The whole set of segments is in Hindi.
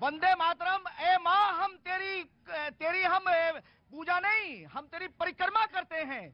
वंदे मातरम, ए माँ, हम तेरी हम पूजा नहीं, हम तेरी परिक्रमा करते हैं,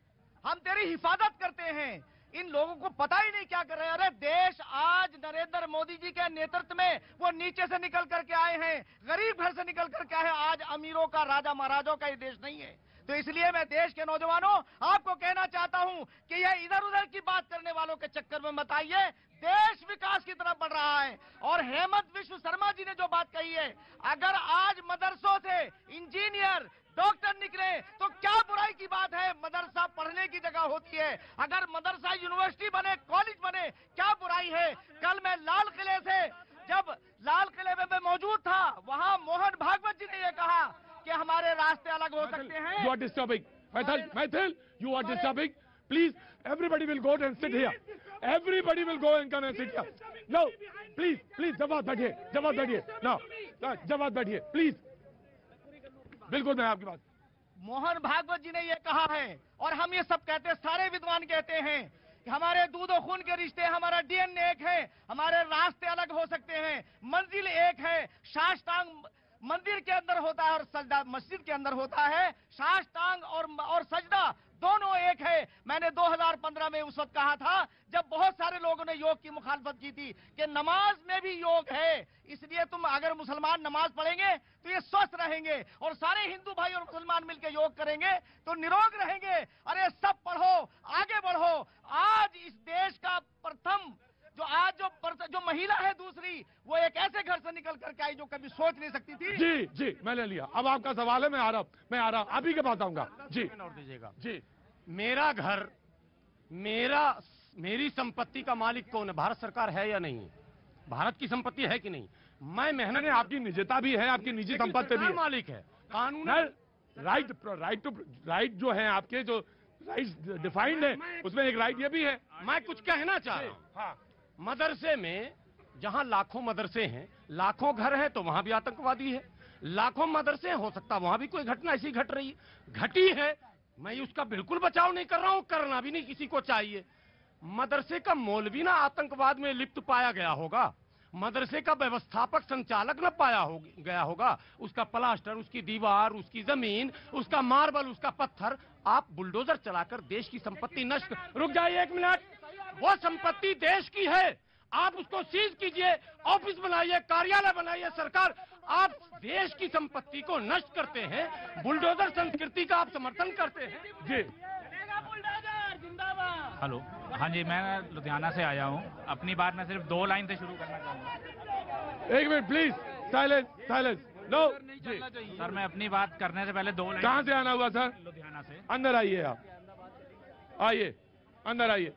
हम तेरी हिफाजत करते हैं। इन लोगों को पता ही नहीं क्या कर रहे हैं। अरे देश आज नरेंद्र मोदी जी के नेतृत्व में वो नीचे से निकल करके आए हैं, गरीब घर से निकल करके आए हैं। आज अमीरों का, राजा महाराजों का ये देश नहीं है। तो इसलिए मैं देश के नौजवानों आपको कहना चाहता हूं कि ये इधर उधर की बात करने वालों के चक्कर में मत आइए। देश विकास की तरफ बढ़ रहा है। और हेमंत विश्व शर्मा जी ने जो बात कही है, अगर आज मदरसों से इंजीनियर, डॉक्टर निकले तो क्या बुराई की बात है? मदरसा पढ़ने की जगह होती है। अगर मदरसा यूनिवर्सिटी बने, कॉलेज बने, क्या बुराई है? कल मैं लाल किले से, जब लाल किले में मैं मौजूद था, वहां मोहन भागवत जी ने यह कहा कि हमारे रास्ते अलग हो सकते हैं। You are disturbing. Maithil, you are disturbing. Please, everybody will go and sit here. Everybody will go and come and sit here. No, please, जवाब बैठिए. No, जवाब बैठिए, please. बिल्कुल मैं आपकी बात। मोहन भागवत जी ने यह कहा है, और हम ये सब कहते हैं, सारे विद्वान कहते हैं कि हमारे दूध और खून के रिश्ते, हमारा डीएनए एक है, हमारे रास्ते अलग हो सकते हैं, मंजिल एक है। साष्टांग मंदिर के अंदर होता है और सजदा मस्जिद के अंदर होता है। साष्टांग और सजदा दोनों एक है। मैंने 2015 में उस वक्त कहा था, जब बहुत सारे लोगों ने योग की मुखालफत की थी, कि नमाज में भी योग है। इसलिए तुम अगर मुसलमान नमाज पढ़ेंगे तो ये स्वस्थ रहेंगे, और सारे हिंदू भाई और मुसलमान मिलकर योग करेंगे तो निरोग रहेंगे। अरे सब पढ़ो, आगे बढ़ो। आज इस देश का प्रथम जो महिला है दूसरी, वो एक ऐसे घर से निकल करके आई जो कभी सोच नहीं सकती थी। जी मैं ले लिया। अब आपका सवाल है, मैं आ रहा हूं, आप ही के पास आऊंगा। जी और दीजिएगा। जी, मेरा घर, मेरी संपत्ति का मालिक कौन है? भारत सरकार है या नहीं? भारत की संपत्ति है कि नहीं? मैं मेहनत, आपकी निजता भी है, आपकी निजी संपत्ति भी है। मालिक है, कानून राइट जो है आपके, जो राइट डिफाइंड है, उसमें एक राइट ये भी है। मैं कुछ कहना चाह रहा हूं। हाँ, मदरसे में जहां लाखों मदरसे हैं, लाखों घर हैं, तो वहां भी आतंकवादी है। लाखों मदरसे हैं, हो सकता वहां भी कोई घटना ऐसी घट रही है, घटी है। मैं उसका बिल्कुल बचाव नहीं कर रहा हूं, करना भी नहीं किसी को चाहिए। मदरसे का मौलवी ना आतंकवाद में लिप्त पाया गया होगा, मदरसे का व्यवस्थापक, संचालक न गया होगा। उसका प्लास्टर, उसकी दीवार, उसकी जमीन, उसका मार्बल, उसका पत्थर, आप बुलडोजर चलाकर देश की संपत्ति नष्ट। रुक जाइए 1 मिनट। वो संपत्ति देश की है, आप उसको सीज कीजिए, ऑफिस बनाइए, कार्यालय बनाइए। सरकार, आप देश की संपत्ति को नष्ट करते हैं, बुलडोजर संस्कृति का आप समर्थन करते हैं। जी हेलो, हाँ जी, मैं लुधियाना से आया हूँ। अपनी बात मैं सिर्फ 2 लाइन से शुरू करना चाहूँगा। 1 मिनट प्लीज, साइलेंस। नो जी सर, मैं अपनी बात करने से पहले 2 लाइन। कहाँ से आना हुआ सर? लुधियाना से। अंदर आइए, आप आइए, अंदर आइए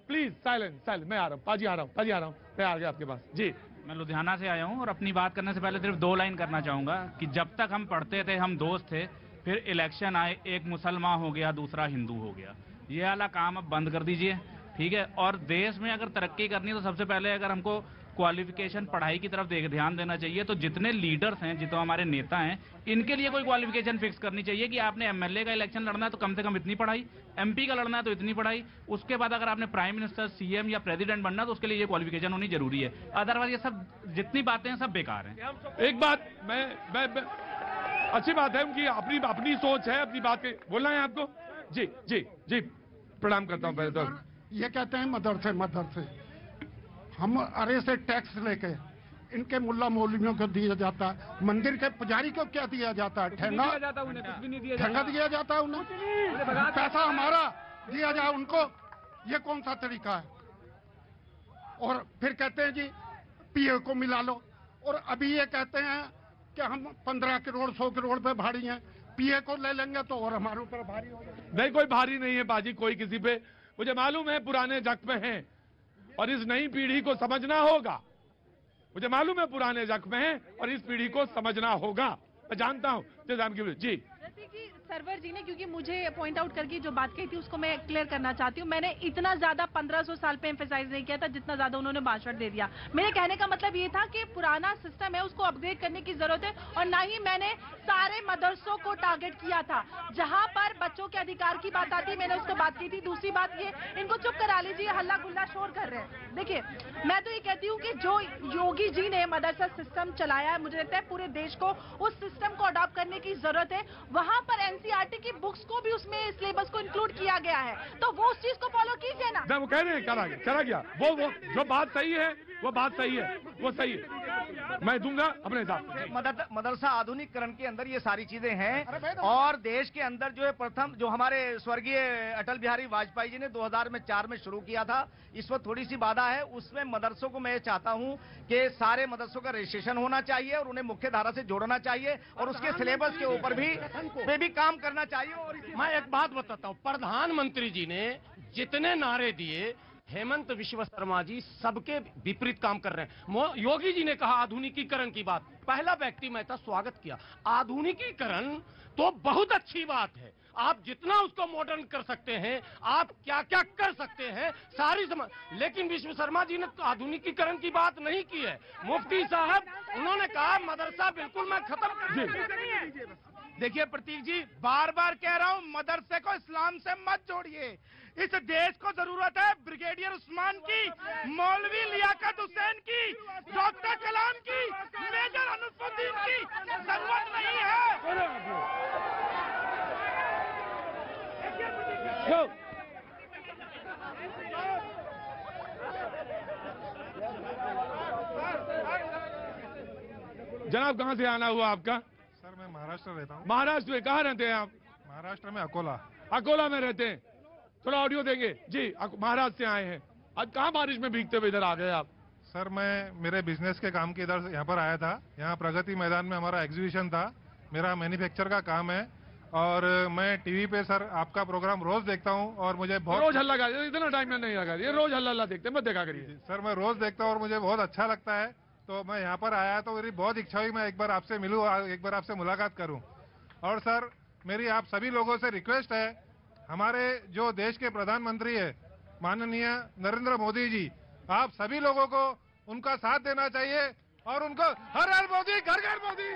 प्लीज। साइलेंस, मैं आ रहा हूँ, पाजी आ रहा हूँ, मैं आ गया आपके पास। जी, मैं लुधियाना से आया हूँ और अपनी बात करने से पहले सिर्फ 2 लाइन करना चाहूंगा कि जब तक हम पढ़ते थे, हम दोस्त थे, फिर इलेक्शन आए, एक मुसलमान हो गया, दूसरा हिंदू हो गया। ये वाला काम अब बंद कर दीजिए, ठीक है? और देश में अगर तरक्की करनी है तो सबसे पहले अगर हमको क्वालिफिकेशन, पढ़ाई की तरफ ध्यान देना चाहिए। तो जितने लीडर्स हैं, जितने हमारे नेता हैं, इनके लिए कोई क्वालिफिकेशन फिक्स करनी चाहिए कि आपने एमएलए का इलेक्शन लड़ना है तो कम से कम इतनी पढ़ाई, एमपी का लड़ना है तो इतनी पढ़ाई, उसके बाद अगर आपने प्राइम मिनिस्टर, सीएम या प्रेसिडेंट बनना है तो उसके लिए ये क्वालिफिकेशन होनी जरूरी है। अदरवाइज ये सब जितनी बातें हैं सब बेकार हैं। एक बात मैं अच्छी बात है, उनकी अपनी सोच है, अपनी बात बोलना है आपको। जी प्रणाम करता हूँ। पहले तो ये कहते हैं मदरसे हम अरे से टैक्स लेके इनके मुल्ला मौलवियों को दिया जाता है, मंदिर के पुजारी को क्या दिया जाता है? ठेंगा दिया जाता है उन्हें, पैसा हमारा दिया जाए उनको, ये कौन सा तरीका है? और फिर कहते हैं जी पीए को मिला लो, और अभी ये कहते हैं कि हम 15 करोड़ 100 करोड़ पे भारी हैं, पीए को ले लेंगे तो और हमारे ऊपर भारी हो जाएगा। नहीं, कोई भारी नहीं है बाजी, कोई किसी पे। मुझे मालूम है पुराने जख्म हैं और इस नई पीढ़ी को समझना होगा। मुझे मालूम है पुराने जख्म हैं और इस पीढ़ी को समझना होगा, मैं जानता हूँ। जी सरवर जी ने, क्योंकि मुझे पॉइंट आउट करके जो बात कही थी उसको मैं क्लियर करना चाहती हूँ। मैंने इतना ज्यादा 1500 साल पे एम्फेसाइज नहीं किया था जितना ज्यादा उन्होंने भाषण दे दिया। मेरे कहने का मतलब ये था कि पुराना सिस्टम है उसको अपग्रेड करने की जरूरत है, और ना ही मैंने सारे मदरसों को टारगेट किया था। जहां पर बच्चों के अधिकार की बात आती है, मैंने उसको बात की थी। दूसरी बात ये, इनको चुप करा लीजिए, हल्ला गुल्ला शोर कर रहे हैं। देखिए, मैं तो ये कहती हूँ कि जो योगी जी ने मदरसा सिस्टम चलाया है, मुझे लगता है पूरे देश को उस सिस्टम को अडॉप्ट करने की जरूरत है। वहां पर एनसीईआरटी की बुक्स को भी उसमें सिलेबस को इंक्लूड किया गया है, तो वो उस चीज को फॉलो कीजिए ना। वो कह रहे हैं करा गया, वो जो बात सही है, वो बात सही है, वो सही है, मैं दूंगा अपने हिसाब से। मदरसा आधुनिकीकरण के अंदर ये सारी चीजें हैं, और देश के अंदर जो है प्रथम जो हमारे स्वर्गीय अटल बिहारी वाजपेयी जी ने 2004 में शुरू किया था, इस वक्त थोड़ी सी बाधा है। उसमें मदरसों को मैं चाहता हूं कि सारे मदरसों का रजिस्ट्रेशन होना चाहिए और उन्हें मुख्य धारा से जोड़ना चाहिए और उसके सिलेबस के ऊपर भी काम करना चाहिए। और मैं एक बात बताता हूं, प्रधानमंत्री जी ने जितने नारे दिए, हेमंत विश्व शर्मा जी सबके विपरीत काम कर रहे हैं। योगी जी ने कहा आधुनिकीकरण की बात, पहला व्यक्ति मैं था, स्वागत किया। आधुनिकीकरण तो बहुत अच्छी बात है, आप जितना उसको मॉडर्न कर सकते हैं, आप क्या क्या कर सकते हैं सारी समझ, लेकिन विश्व शर्मा जी ने तो आधुनिकीकरण की बात नहीं की है। मुफ्ती साहब उन्होंने कहा मदरसा बिल्कुल मैं खत्म कर। देखिए प्रतीक जी, बार बार कह रहा हूँ, मदरसे को इस्लाम से मत जोड़िए। इस देश को जरूरत है ब्रिगेडियर उस्मान की, मौलवी लियाकत हुसैन की, डॉक्टर कलाम की, मेजर अनुफुद्दीन की जरूरत नहीं है। जनाब कहाँ से आना हुआ आपका? सर मैं महाराष्ट्र रहता हूँ। महाराष्ट्र में कहाँ रहते हैं आप? महाराष्ट्र में अकोला। अकोला में रहते हैं, थोड़ा ऑडियो देंगे जी। महाराष्ट्र से आए हैं, आज कहाँ बारिश में भीगते हुए इधर आ गए आप? सर मैं मेरे बिजनेस के काम के इधर यहाँ पर आया था। यहाँ प्रगति मैदान में हमारा एग्जीबिशन था, मेरा मैन्युफैक्चर का काम है और मैं टीवी पे सर आपका प्रोग्राम रोज देखता हूँ और मुझे बहुत रोज हल्ला कर, इतना टाइम में नहीं लगा, ये रोज हल्ला देखते हैं, मत देखा करिए। सर मैं रोज देखता हूँ और मुझे बहुत अच्छा लगता है, तो मैं यहाँ पर आया तो मेरी बहुत इच्छा हुई मैं एक बार आपसे मिलूँ, एक बार आपसे मुलाकात करूँ। और सर मेरी आप सभी लोगों से रिक्वेस्ट है, हमारे जो देश के प्रधानमंत्री है माननीय नरेंद्र मोदी जी, आप सभी लोगों को उनका साथ देना चाहिए और उनको हर हर मोदी घर घर मोदी।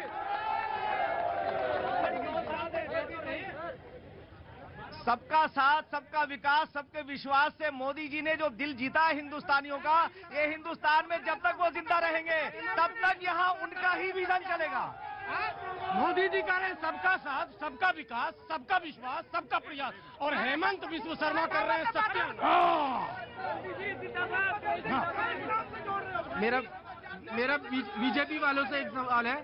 सबका साथ, सबका विकास, सबके विश्वास से मोदी जी ने जो दिल जीता है हिंदुस्तानियों का, ये हिंदुस्तान में जब तक वो जिंदा रहेंगे तब तक यहाँ उनका ही विजन चलेगा। मोदी जी कह रहे हैं सबका साथ, सबका विकास, सबका विश्वास, सबका प्रयास, और हेमंत विश्व शर्मा कर रहे हैं सबके। मेरा बीजेपी वालों से एक सवाल है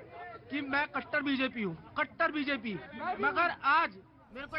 कि मैं कट्टर बीजेपी हूँ, कट्टर बीजेपी, मगर आज मेरे को